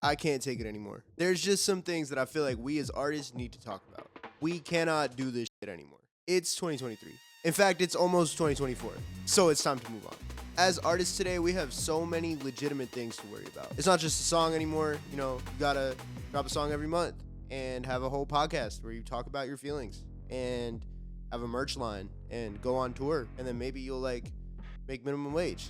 I can't take it anymore. There's just some things that I feel like we as artists need to talk about. We cannot do this shit anymore. It's 2023. In fact, it's almost 2024. So it's time to move on. As artists today, we have so many legitimate things to worry about. It's not just a song anymore. You know, you gotta drop a song every month and have a whole podcast where you talk about your feelings and have a merch line and go on tour. And then maybe you'll like make minimum wage.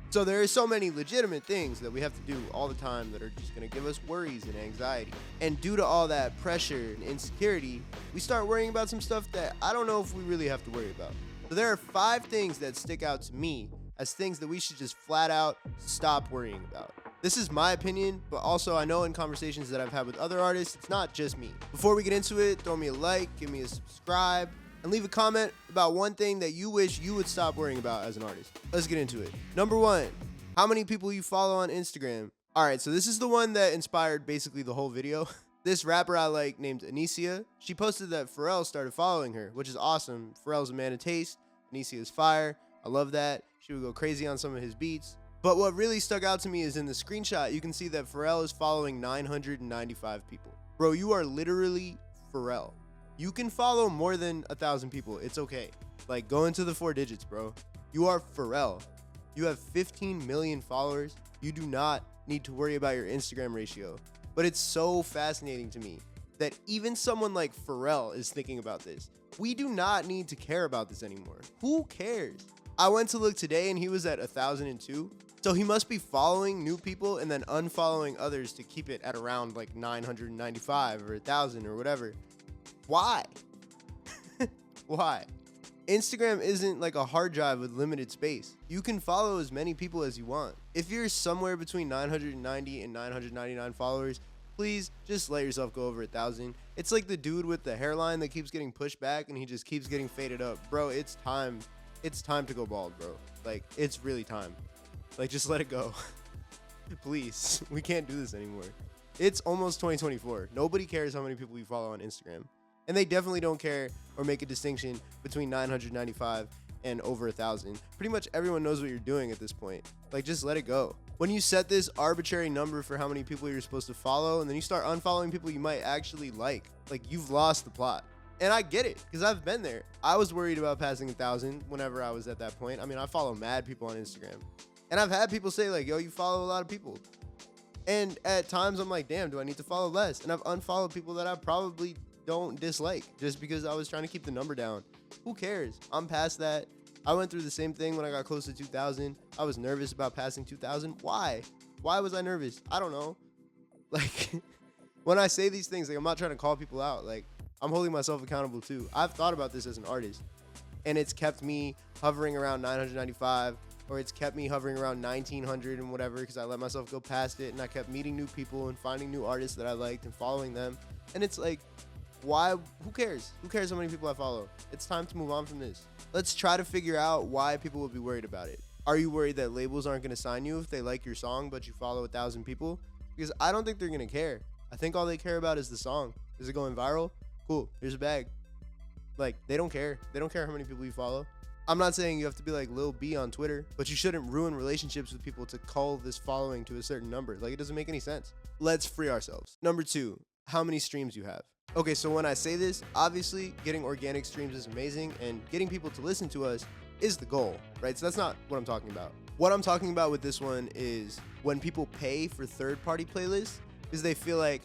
So there are so many legitimate things that we have to do all the time that are just going to give us worries and anxiety. And due to all that pressure and insecurity, we start worrying about some stuff that I don't know if we really have to worry about. So there are 5 things that stick out to me as things that we should just flat out stop worrying about. This is my opinion, but also I know in conversations that I've had with other artists, it's not just me. Before we get into it, throw me a like, give me a subscribe, and leave a comment about one thing that you wish you would stop worrying about as an artist. Let's get into it. Number 1, how many people you follow on Instagram. All right, so this is the one that inspired basically the whole video. This rapper I like named Anicia, she posted that Pharrell started following her, which is awesome. Pharrell's a man of taste. Anicia is fire. I love that. She would go crazy on some of his beats. But what really stuck out to me is in the screenshot, you can see that Pharrell is following 995 people. Bro, you are literally Pharrell. You can follow more than 1,000 people. It's okay. Like, go into the 4 digits, bro. You are Pharrell. You have 15 million followers. You do not need to worry about your Instagram ratio. But it's so fascinating to me that even someone like Pharrell is thinking about this. We do not need to care about this anymore. Who cares? I went to look today and he was at 1,002. So he must be following new people and then unfollowing others to keep it at around like 995 or 1,000 or whatever. Why? Why? Instagram isn't like a hard drive with limited space. You can follow as many people as you want. If you're somewhere between 990 and 999 followers, please just let yourself go over 1,000. It's like the dude with the hairline that keeps getting pushed back and he just keeps getting faded up. Bro, it's time. It's time to go bald, bro. Like, it's really time. Like, just let it go. Please. We can't do this anymore. It's almost 2024. Nobody cares how many people you follow on Instagram. And they definitely don't care or make a distinction between 995 and over 1,000. Pretty much everyone knows what you're doing at this point. Like, just let it go. When you set this arbitrary number for how many people you're supposed to follow, and then you start unfollowing people you might actually like you've lost the plot. And I get it, because I've been there. I was worried about passing 1,000 whenever I was at that point. I mean, I follow mad people on Instagram. And I've had people say, like, yo, you follow a lot of people. And at times, I'm like, damn, do I need to follow less? And I've unfollowed people that I probably don't dislike just because I was trying to keep the number down. Who cares? I'm past that. I went through the same thing when I got close to 2,000. I was nervous about passing 2,000. Why? Why was I nervous? I don't know. Like, when I say these things, like, I'm not trying to call people out. Like, I'm holding myself accountable too. I've thought about this as an artist, and it's kept me hovering around 995, or it's kept me hovering around 1,900 and whatever, because I let myself go past it, and I kept meeting new people and finding new artists that I liked and following them. And it's like, why? Who cares? Who cares how many people I follow? It's time to move on from this. Let's try to figure out why people would be worried about it. Are you worried that labels aren't going to sign you if they like your song, but you follow 1,000 people? Because I don't think they're going to care. I think all they care about is the song. Is it going viral? Cool, here's a bag. Like, they don't care. They don't care how many people you follow. I'm not saying you have to be like Lil B on Twitter, but you shouldn't ruin relationships with people to cull this following to a certain number. Like, it doesn't make any sense. Let's free ourselves. Number 2, how many streams you have. Okay, so when I say this, obviously getting organic streams is amazing, and getting people to listen to us is the goal, right? So that's not what I'm talking about. What I'm talking about with this one is when people pay for third-party playlists, because they feel like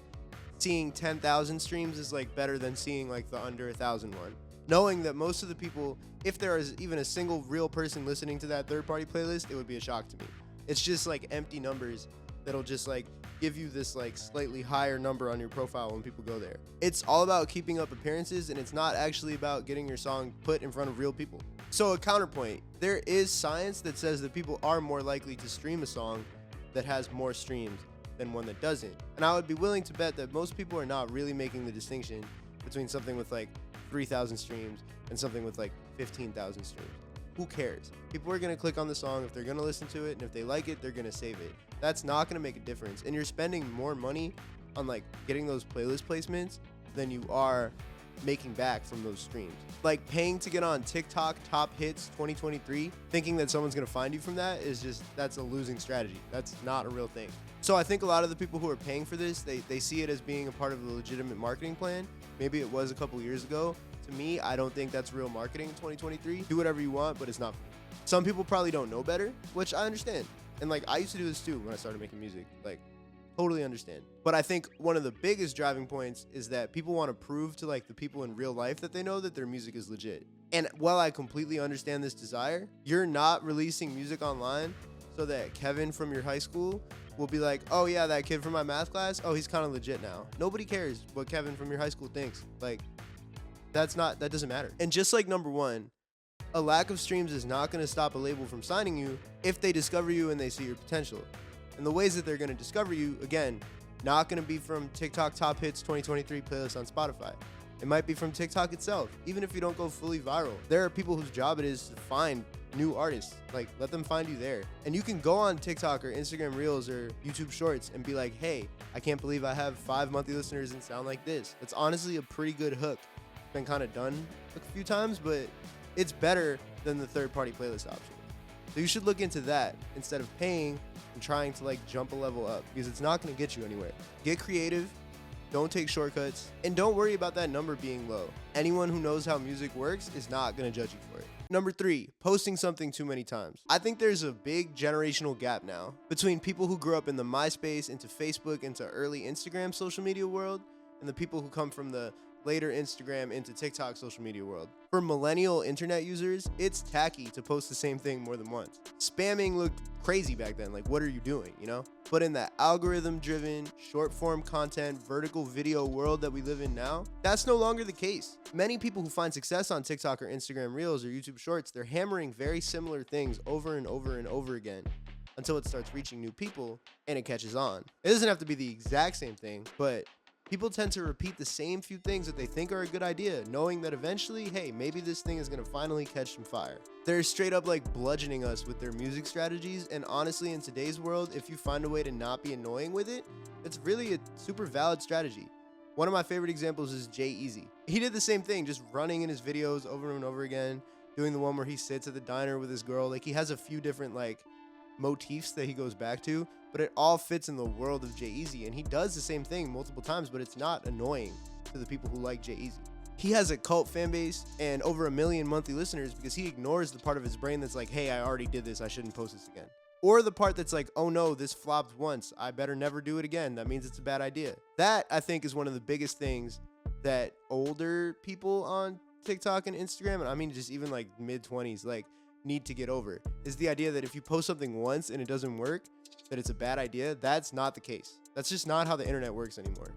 seeing 10,000 streams is like better than seeing like the under 1,000 one. Knowing that most of the people, if there is even a single real person listening to that third-party playlist, it would be a shock to me. It's just like empty numbers that'll just like give you this like slightly higher number on your profile when people go there. It's all about keeping up appearances, and it's not actually about getting your song put in front of real people. So a counterpoint, there is science that says that people are more likely to stream a song that has more streams than one that doesn't. And I would be willing to bet that most people are not really making the distinction between something with like 3,000 streams and something with like 15,000 streams. Who cares? People are going to click on the song if they're going to listen to it, and if they like it, they're going to save it. That's not going to make a difference. And you're spending more money on like getting those playlist placements than you are making back from those streams. Like paying to get on TikTok Top Hits 2023, thinking that someone's gonna find you from that is just, that's a losing strategy. That's not a real thing. So I think a lot of the people who are paying for this, they see it as being a part of a legitimate marketing plan. Maybe it was a couple years ago. To me, I don't think that's real marketing in 2023. Do whatever you want, but it's not for me. Some people probably don't know better, which I understand. And like, I used to do this too when I started making music. Like, totally understand. But I think one of the biggest driving points is that people want to prove to like the people in real life that they know that their music is legit. And while I completely understand this desire, you're not releasing music online so that Kevin from your high school will be like, oh yeah, that kid from my math class, oh, he's kind of legit now. Nobody cares what Kevin from your high school thinks. Like, that doesn't matter. And just like number one, a lack of streams is not going to stop a label from signing you if they discover you and they see your potential. And the ways that they're going to discover you, again, not going to be from TikTok Top Hits 2023 playlist on Spotify. It might be from TikTok itself, even if you don't go fully viral. There are people whose job it is to find new artists. Like, let them find you there. And you can go on TikTok or Instagram Reels or YouTube Shorts and be like, hey, I can't believe I have 5 monthly listeners and sound like this. That's honestly a pretty good hook. Been kind of done a few times, but it's better than the third-party playlist option. So you should look into that instead of paying and trying to like jump a level up, because it's not going to get you anywhere. Get creative, don't take shortcuts, and don't worry about that number being low. Anyone who knows how music works is not going to judge you for it. Number 3, posting something too many times. I think there's a big generational gap now between people who grew up in the MySpace, into Facebook, into early Instagram social media world, and the people who come from the later Instagram into TikTok social media world. For millennial internet users, it's tacky to post the same thing more than once. Spamming looked crazy back then. Like, what are you doing, you know? But in the algorithm-driven, short-form content, vertical video world that we live in now, that's no longer the case. Many people who find success on TikTok or Instagram Reels or YouTube Shorts, they're hammering very similar things over and over and over again until it starts reaching new people and it catches on. It doesn't have to be the exact same thing, but people tend to repeat the same few things that they think are a good idea, knowing that eventually, hey, maybe this thing is gonna finally catch some fire. They're straight up like bludgeoning us with their music strategies, and honestly, in today's world, if you find a way to not be annoying with it, it's really a super valid strategy. One of my favorite examples is Jay-Z. He did the same thing, just running in his videos over and over again, doing the one where he sits at the diner with his girl. Like, he has a few different like motifs that he goes back to, but it all fits in the world of Jay-Z, and he does the same thing multiple times, but it's not annoying to the people who like Jay-Z. He has a cult fan base and over 1 million monthly listeners because he ignores the part of his brain that's like, hey, I already did this, I shouldn't post this again. Or the part that's like, oh no, this flopped once, I better never do it again, that means it's a bad idea. That, I think, is one of the biggest things that older people on TikTok and Instagram, and I mean just even like mid-20s, like, need to get over, is the idea that if you post something once and it doesn't work, that it's a bad idea. That's not the case. That's just not how the internet works anymore.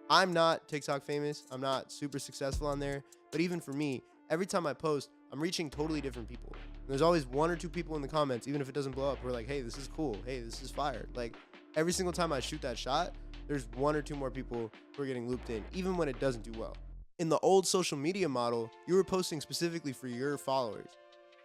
I'm not TikTok famous. I'm not super successful on there. But even for me, every time I post, I'm reaching totally different people. And there's always 1 or 2 people in the comments, even if it doesn't blow up, who are like, hey, this is cool. Hey, this is fire. Like, every single time I shoot that shot, there's 1 or 2 more people who are getting looped in, even when it doesn't do well. In the old social media model, you were posting specifically for your followers.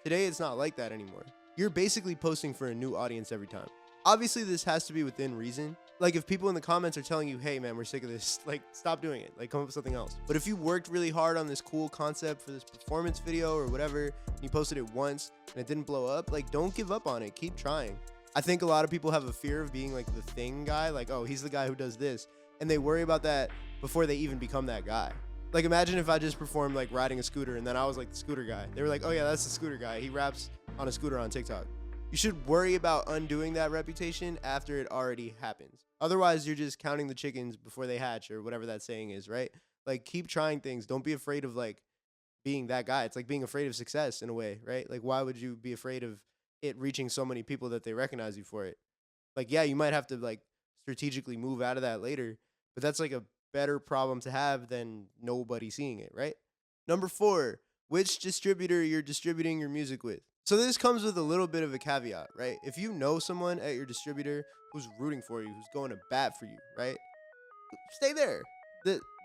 Today, it's not like that anymore. You're basically posting for a new audience every time. Obviously, this has to be within reason. Like, if people in the comments are telling you, hey man, we're sick of this, like, stop doing it, like, come up with something else. But if you worked really hard on this cool concept for this performance video or whatever, and you posted it once and it didn't blow up, like, don't give up on it, keep trying. I think a lot of people have a fear of being like the thing guy, like, oh, he's the guy who does this, and they worry about that before they even become that guy. Like, imagine if I just performed like riding a scooter and then I was like the scooter guy. They were like, oh yeah, that's the scooter guy, he raps on a scooter on TikTok. You should worry about undoing that reputation after it already happens. Otherwise, you're just counting the chickens before they hatch, or whatever that saying is, right? Like, keep trying things. Don't be afraid of like being that guy. It's like being afraid of success in a way, right? Like, why would you be afraid of it reaching so many people that they recognize you for it? Like, yeah, you might have to like strategically move out of that later, but that's like a better problem to have than nobody seeing it, right? Number 4, which distributor you're distributing your music with. So this comes with a little bit of a caveat, right? If you know someone at your distributor who's rooting for you, who's going to bat for you, right? Stay there.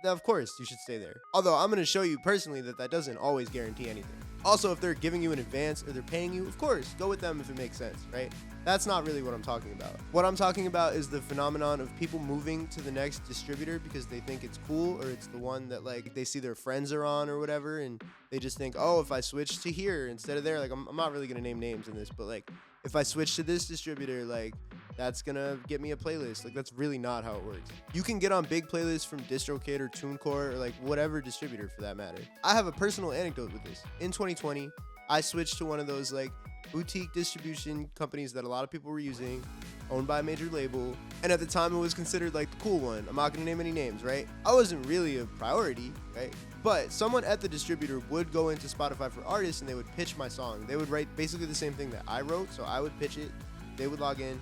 Of course, you should stay there. Although I'm going to show you personally that doesn't always guarantee anything. Also, if they're giving you an advance or they're paying you, of course, go with them if it makes sense, right? That's not really what I'm talking about. What I'm talking about is the phenomenon of people moving to the next distributor because they think it's cool, or it's the one that like they see their friends are on or whatever, and they just think, oh, if I switch to here instead of there, like I'm not really gonna name names in this, but like if I switch to this distributor, like that's gonna get me a playlist. Like that's really not how it works. You can get on big playlists from DistroKid or TuneCore or like whatever distributor for that matter. I have a personal anecdote with this. In 2020, I switched to one of those like boutique distribution companies that a lot of people were using, owned by a major label, and at the time it was considered like the cool one. I'm not gonna name any names, right? I wasn't really a priority, right? But someone at the distributor would go into Spotify for artists and they would pitch my song. They would write basically the same thing that I wrote, so I would pitch it, they would log in,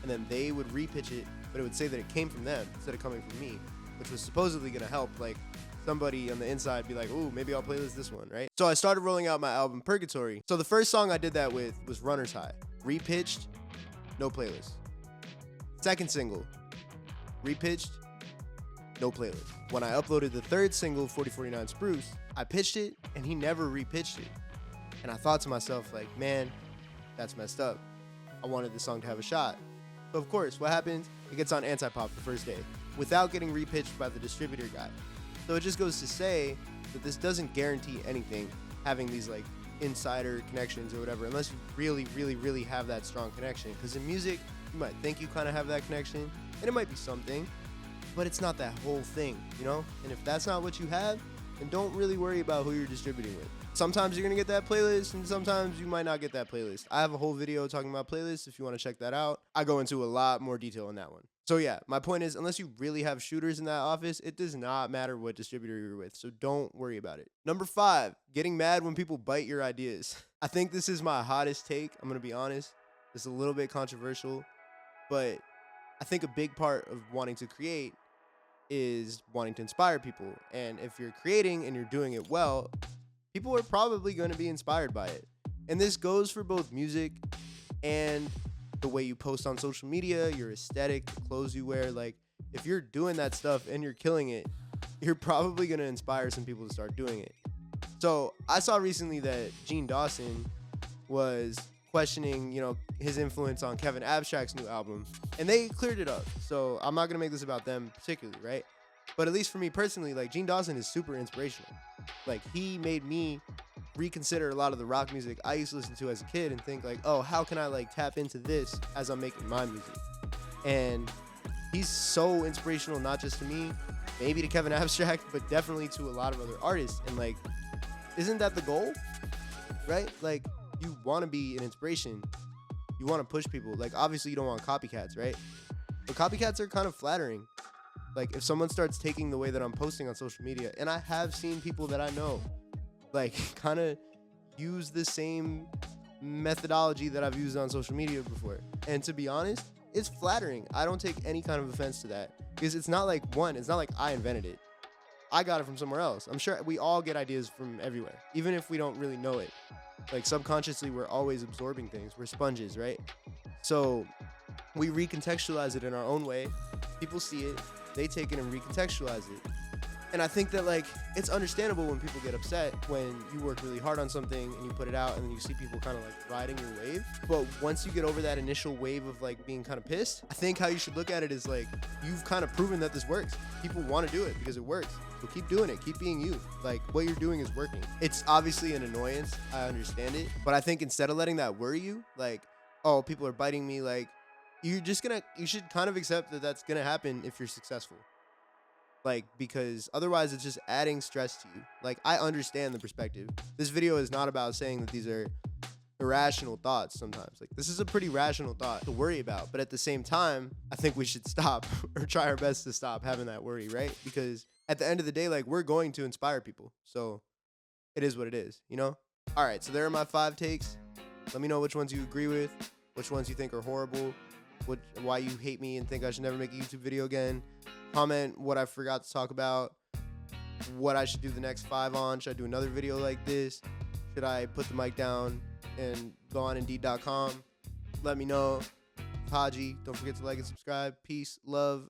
and then they would repitch it, but it would say that it came from them instead of coming from me, which was supposedly gonna help like somebody on the inside be like, ooh, maybe I'll playlist this one, right? So I started rolling out my album Purgatory. So the first song I did that with was Runner's High. Repitched, no playlist. Second single, repitched, no playlist. When I uploaded the third single, 4049 Spruce, I pitched it and he never repitched it. And I thought to myself like, man, that's messed up. I wanted this song to have a shot. So of course, what happens? It gets on Anti-Pop the first day without getting repitched by the distributor guy. So it just goes to say that this doesn't guarantee anything, having these like insider connections or whatever, unless you really, really, really have that strong connection. Because in music, you might think you kind of have that connection, and it might be something, but it's not that whole thing, you know? And if that's not what you have, then don't really worry about who you're distributing with. Sometimes you're gonna get that playlist, and sometimes you might not get that playlist. I have a whole video talking about playlists if you want to check that out. I go into a lot more detail on that one. So yeah, my point is, unless you really have shooters in that office, it does not matter what distributor you're with, so don't worry about it. Number 5, getting mad when people bite your ideas. I think this is my hottest take, I'm gonna be honest. It's a little bit controversial, but I think a big part of wanting to create is wanting to inspire people. And if you're creating and you're doing it well, people are probably going to be inspired by it. And this goes for both music and the way you post on social media, your aesthetic, the clothes you wear. Like, if you're doing that stuff and you're killing it, you're probably going to inspire some people to start doing it. So I saw recently that Gene Dawson was questioning, you know, his influence on Kevin Abstract's new album, and they cleared it up. So I'm not going to make this about them particularly, right? But at least for me personally, like, Gene Dawson is super inspirational. Like, he made me reconsider a lot of the rock music I used to listen to as a kid and think like, oh, how can I like tap into this as I'm making my music? And he's so inspirational, not just to me, maybe to Kevin Abstract, but definitely to a lot of other artists. And like, isn't that the goal, right? Like, you want to be an inspiration. You want to push people. Like, obviously you don't want copycats, right? But copycats are kind of flattering. Like, if someone starts taking the way that I'm posting on social media, and I have seen people that I know, like, kind of use the same methodology that I've used on social media before. And to be honest, it's flattering. I don't take any kind of offense to that, because it's not like, it's not like I invented it. I got it from somewhere else. I'm sure we all get ideas from everywhere, even if we don't really know it. Like, subconsciously, we're always absorbing things. We're sponges, right? So we recontextualize it in our own way. People see it, they take it and recontextualize it. And I think that, like, it's understandable when people get upset when you work really hard on something and you put it out and then you see people kind of like riding your wave. But once you get over that initial wave of like being kind of pissed, I think how you should look at it is like, you've kind of proven that this works. People want to do it because it works. So keep doing it. Keep being you. Like, what you're doing is working. It's obviously an annoyance. I understand it. But I think instead of letting that worry you, like, oh, people are biting me, like, you should kind of accept that that's going to happen if you're successful. Like, because otherwise it's just adding stress to you. Like, I understand the perspective. This video is not about saying that these are irrational thoughts sometimes. Like, this is a pretty rational thought to worry about. But at the same time, I think we should stop or try our best to stop having that worry, right? Because at the end of the day, like, we're going to inspire people. So it is what it is, you know? All right, so there are my 5 takes. Let me know which ones you agree with, which ones you think are horrible, why you hate me and think I should never make a YouTube video again. Comment what I forgot to talk about, what I should do the next 5 on. Should I do another video like this? Should I put the mic down and go on Indeed.com? Let me know. HADJI. Don't forget to like and subscribe. Peace, love.